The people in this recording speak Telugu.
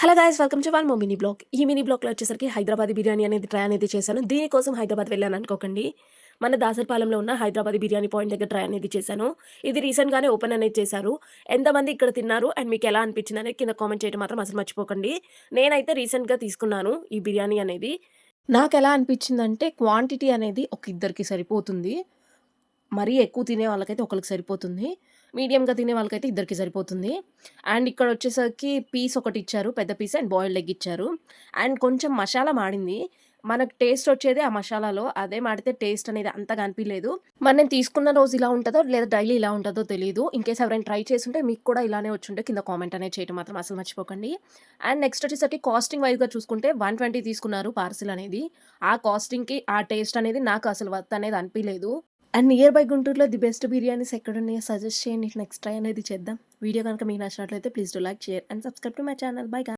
Hello guys welcome to one more mini blog. ఈ మినీ బ్లాగ్లో వచ్చేసరికి హైదరాబాదీ బిర్యానీ అనేది ట్రై అనేది చేశాను. దీనికోసం హైదరాబాద్ వెళ్ళాను అనుకోకండి. మన దాసరపాలెంలో ఉన్న హైదరాబాదీ బిర్యానీ పాయింట్ దగ్గర ట్రై అనేది చేశాను. ఇది రీసెంట్‌గానే ఓపెన్ అనేది చేశారు. ఎంతమంది ఇక్కడ తిన్నారు అండ్ మీకు ఎలా అనిపించింది అనేది కింద కామెంట్ చేయడం మాత్రం అసలు మర్చిపోకండి. నేనైతే రీసెంట్‌గా తీసుకున్నాను ఈ బిర్యానీ అనేది. నాకెలా అనిపించిందంటే క్వాంటిటీ అనేది ఒక ఇద్దరికి సరిపోతుంది. మరీ ఎక్కువ తినే వాళ్ళకైతే ఒకళ్ళకి సరిపోతుంది. మీడియంగా తినే వాళ్ళకైతే ఇద్దరికి సరిపోతుంది. అండ్ ఇక్కడొచ్చేసరికి పీస్ ఒకటిచ్చారు. పెద్ద పీస్ అండ్ బాయిల్డ్ ఎగ్ ఇచ్చారు. అండ్ కొంచెం మషాలా మాడింది. మనకు టేస్ట్ వచ్చేదే ఆ మషాలాలో. అదే మాడితే టేస్ట్ అనేది అంతగా అనిపియలేదు. మరి నేను తీసుకున్న రోజు ఇలా ఉంటదో, లేదా డైలీ ఇలా ఉంటదో తెలీదు. ఇన్‌కేస్ ఎవరైనా ట్రై చేసుంటే మీకు కూడా ఇలానే వచ్చుంటే కింద కామెంట్ అనేది చేయడం మాత్రం అసలు మర్చిపోకండి. అండ్ నెక్స్ట్ వచ్చేసరికి కాస్టింగ్ వైస్‌గా చూసుకుంటే 120 తీసుకున్నారు పార్సిల్ అనేది. ఆ కాస్టింగ్‌కి ఆ టేస్ట్ అనేది నాకు అసలు వర్త్ అనేది అనిపియలేదు. అండ్ నియర్ బై గుంటూరులో ది బెస్ట్ బిర్యానీస్ ఎక్కడున్నాయో సజెస్ట్ చేయండి. నెక్స్ట్ ట్రై అనేది చేద్దాం. వీడియో గనుక మీకు నచ్చినట్లయితే please do like, share and subscribe to my channel. Bye guys.